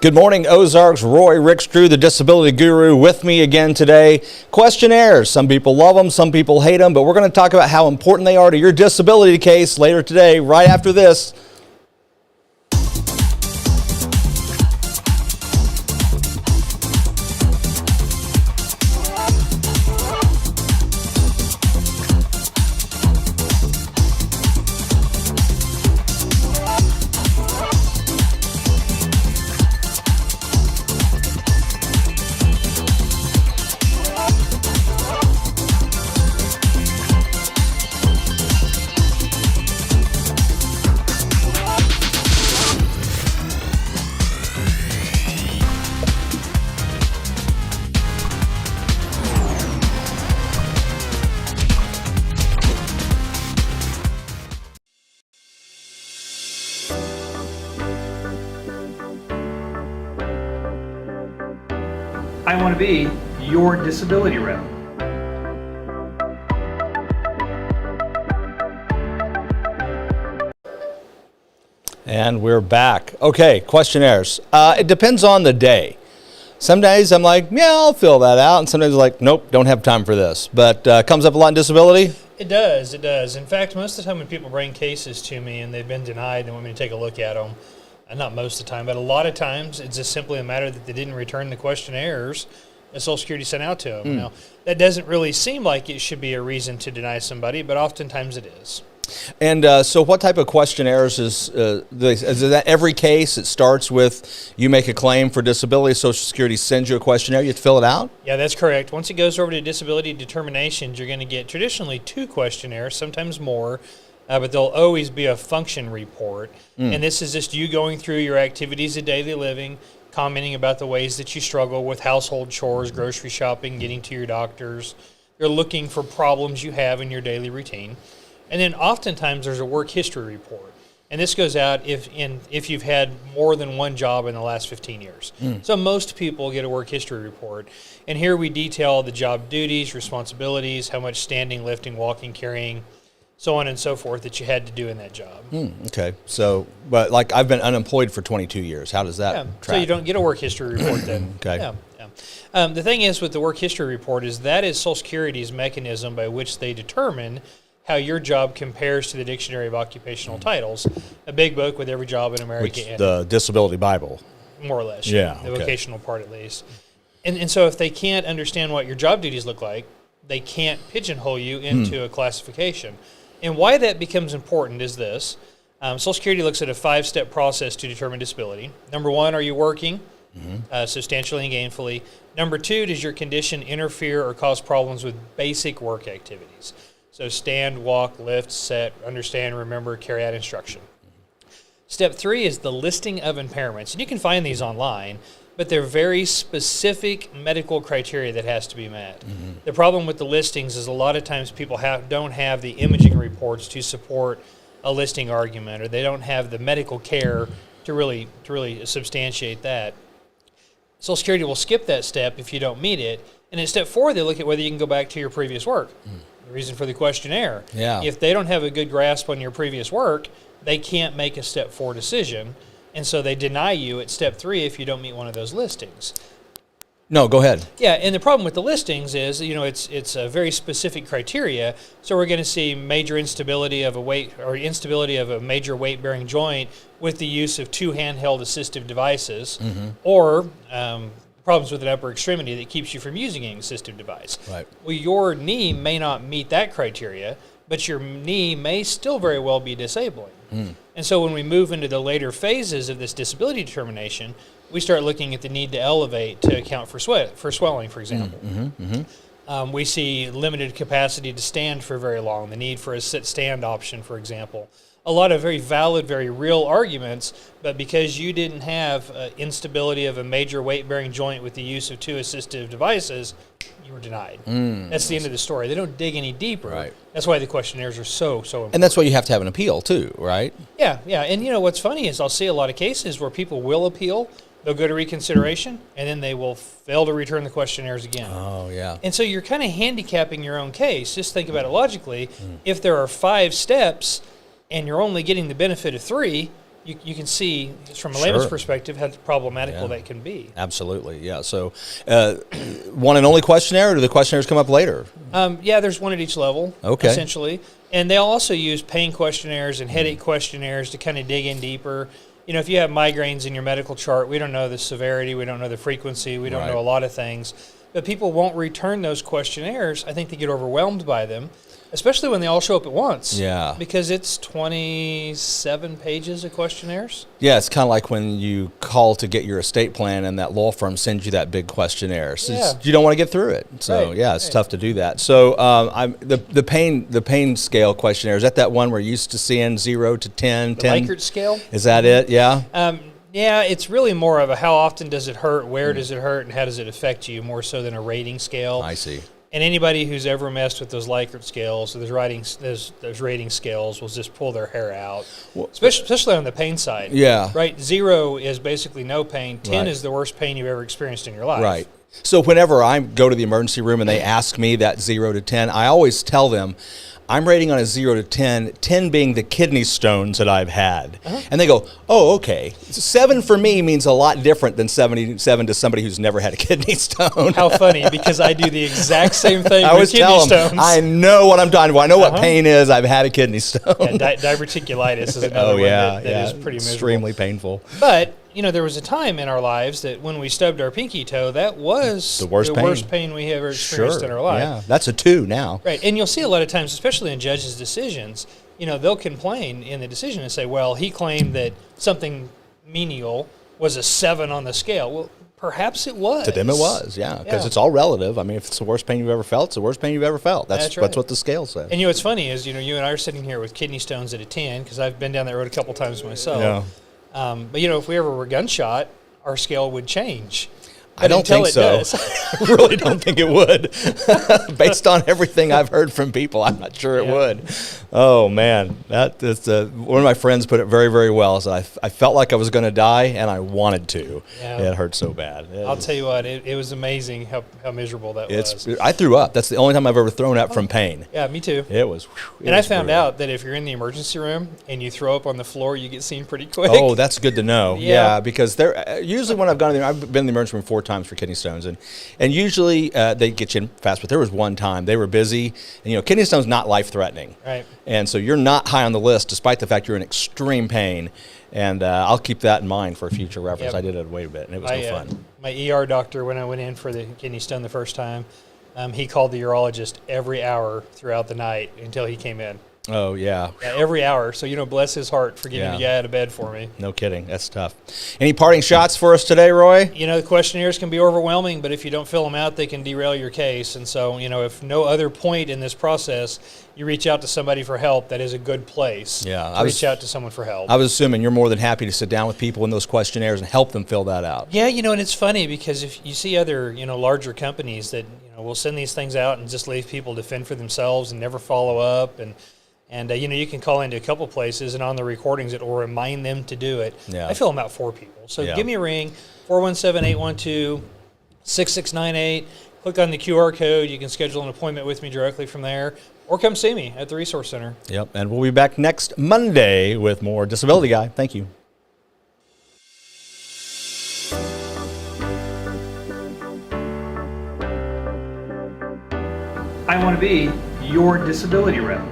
Good morning, Ozarks. Roy Rickstrew, the disability guru, with me again today. Questionnaires. Some people love them, some people hate them, but we're going to talk about how important they are to your disability case later today, right after this. I want to be your disability rep. And we're back. Okay, questionnaires. It depends on the day. Some days I'm like, yeah, I'll fill that out. And some days I'm like, nope, don't have time for this. But comes up a lot in disability? It does, it does. In fact, most of the time when people bring cases to me and they've been denied and want me to take a look at them, not most of the time, but a lot of times it's just simply a matter that they didn't return the questionnaires that Social Security sent out to them. Now, that doesn't really seem like it should be a reason to deny somebody, but oftentimes it is. And so what type of questionnaires is that every case? It starts with you make a claim for disability, Social Security sends you a questionnaire, you have to fill it out? Yeah, that's correct. Once it goes over to disability determinations, you're going to get traditionally 2 questionnaires, sometimes more, but there'll always be a function report. And this is just you going through your activities of daily living, commenting about the ways that you struggle with household chores, grocery shopping, getting to your doctors. They're looking for problems you have in your daily routine. And then oftentimes there's a work history report. And this goes out if you've had more than one job in the last 15 years. So most people get a work history report. And here we detail the job duties, responsibilities, how much standing, lifting, walking, carrying, so on and so forth that you had to do in that job. Okay. So, but like I've been unemployed for 22 years. How does that track? So you don't get a work history report then. Okay. The thing is with the work history report is that is Social Security's mechanism by which they determine how your job compares to the Dictionary of Occupational Titles, a big book with every job in America in it. The Disability Bible. More or less. Yeah. The vocational part at least. And so if they can't understand what your job duties look like, they can't pigeonhole you into a classification. And why that becomes important is this. Social Security looks at a 5-step process to determine disability. Number 1, are you working substantially and gainfully? Number 2, does your condition interfere or cause problems with basic work activities? So stand, walk, lift, sit, understand, remember, carry out instruction. Step 3 is the listing of impairments. And you can find these online, but they're very specific medical criteria that has to be met. The problem with the listings is a lot of times people don't have the imaging reports to support a listing argument, or they don't have the medical care to really substantiate that. Social Security will skip that step if you don't meet it. And in step 4, they look at whether you can go back to your previous work. The reason for the questionnaire. If they don't have a good grasp on your previous work, they can't make a step 4 decision. And so they deny you at step 3 if you don't meet one of those listings. No, go ahead. Yeah, and the problem with the listings is, it's a very specific criteria. So we're going to see major instability of a weight or instability of a major weight-bearing joint with the use of 2 handheld assistive devices, or problems with an upper extremity that keeps you from using an assistive device. Right. Well, your knee may not meet that criteria, but your knee may still very well be disabling. And so when we move into the later phases of this disability determination, we start looking at the need to elevate to account for swelling, for example. We see limited capacity to stand for very long, the need for a sit-stand option, for example. A lot of very valid, very real arguments, but because you didn't have instability of a major weight-bearing joint with the use of 2 assistive devices, you were denied. That's the end of the story. They don't dig any deeper. Right. That's why the questionnaires are so important. And that's why you have to have an appeal too, right? Yeah. And what's funny is I'll see a lot of cases where people will appeal, they'll go to reconsideration, and then they will fail to return the questionnaires again. Oh, yeah. And so you're kind of handicapping your own case. Just think about it logically. If there are 5 steps and you're only getting the benefit of 3, you can see just from a layman's Sure. perspective how problematical Yeah. that can be. Absolutely, yeah. So, one and only questionnaire, or do the questionnaires come up later? Yeah, there's one at each level, Okay. essentially. And they'll also use pain questionnaires and headache questionnaires to kind of dig in deeper. You know, if you have migraines in your medical chart, we don't know the severity, we don't know the frequency, we don't Right. know a lot of things. But people won't return those questionnaires. I think they get overwhelmed by them, especially when they all show up at once. Yeah. Because it's 27 pages of questionnaires. Yeah, it's kind of like when you call to get your estate plan and that law firm sends you that big questionnaire. So Yeah. you don't want to get through it. So Right, yeah, it's right. tough to do that. So the pain scale questionnaire, is that one we're used to seeing 0 to 10? The 10? Likert scale. Is that it? Yeah. Yeah, it's really more of a how often does it hurt, where does it hurt, and how does it affect you, more so than a rating scale. I see. And anybody who's ever messed with those Likert scales, or those rating scales, will just pull their hair out, especially on the pain side. Yeah. Right? 0 is basically no pain. 10 Right. is the worst pain you've ever experienced in your life. Right. So whenever I go to the emergency room and they ask me that 0 to 10, I always tell them I'm rating on a 0 to 10, 10 being the kidney stones that I've had. And they go, oh, okay. 7 for me means a lot different than 77 to somebody who's never had a kidney stone. How funny, because I do the exact same thing I with always kidney tell them, stones. I know what I'm talking about. I know what pain is. I've had a kidney stone. Yeah, diverticulitis is another one that is pretty miserable. Extremely painful. But, you know, there was a time in our lives that when we stubbed our pinky toe, that was The worst pain we ever experienced in our life. Yeah, that's a 2 now. Right, and you'll see a lot of times, especially in judges' decisions, you know, they'll complain in the decision and say, well, he claimed that something menial was a 7 on the scale. Well, perhaps it was. To them it was, yeah, because Yeah. it's all relative. I mean, if it's the worst pain you've ever felt, it's the worst pain you've ever felt. That's right. what the scale says. And you know what's funny is, you know, you and I are sitting here with kidney stones at a 10, because I've been down that road a couple times myself. Yeah. But, you know, if we ever were gunshot, our scale would change. I don't until think it so. does. I really don't think it would. Based on everything I've heard from people, I'm not sure it Yeah. would. Oh, man. That is one of my friends put it very, very well. Is I felt like I was going to die, and I wanted to. Yeah. It hurt so bad. I'll tell you what, it was amazing how miserable that was. I threw up. That's the only time I've ever thrown up from pain. Yeah, me too. It was. And I found out that if you're in the emergency room and you throw up on the floor, you get seen pretty quick. Oh, that's good to know. Yeah. Yeah, because usually when I've gone in there, I've been in the emergency room 4 times for kidney stones, and usually they get you in fast. But there was one time they were busy, and you know, kidney stones not life threatening, Right. and so you're not high on the list, despite the fact you're in extreme pain. And I'll keep that in mind for future reference. Yep. I did it wait a bit, and it was no fun. My ER doctor, when I went in for the kidney stone the first time, he called the urologist every hour throughout the night until he came in. Oh yeah. Yeah, every hour. So, you know, bless his heart for getting Yeah. the guy out of bed for me. No kidding. That's tough. Any parting shots for us today, Roy? You know, the questionnaires can be overwhelming, but if you don't fill them out, they can derail your case. And so, you know, if no other point in this process, you reach out to somebody for help, that is a good place. Yeah, to reach out to someone for help. I was assuming you're more than happy to sit down with people in those questionnaires and help them fill that out. Yeah, you know, and it's funny because if you see other, you know, larger companies that, you know, will send these things out and just leave people to fend for themselves and never follow up. And you know, you can call into a couple places, and on the recordings, it will remind them to do it. Yeah. I fill them out for people. So Yeah. give me a ring, 417-812-6698. Click on the QR code. You can schedule an appointment with me directly from there, or come see me at the Resource Center. Yep, and we'll be back next Monday with more Disability Guy. Thank you. I want to be your disability rep.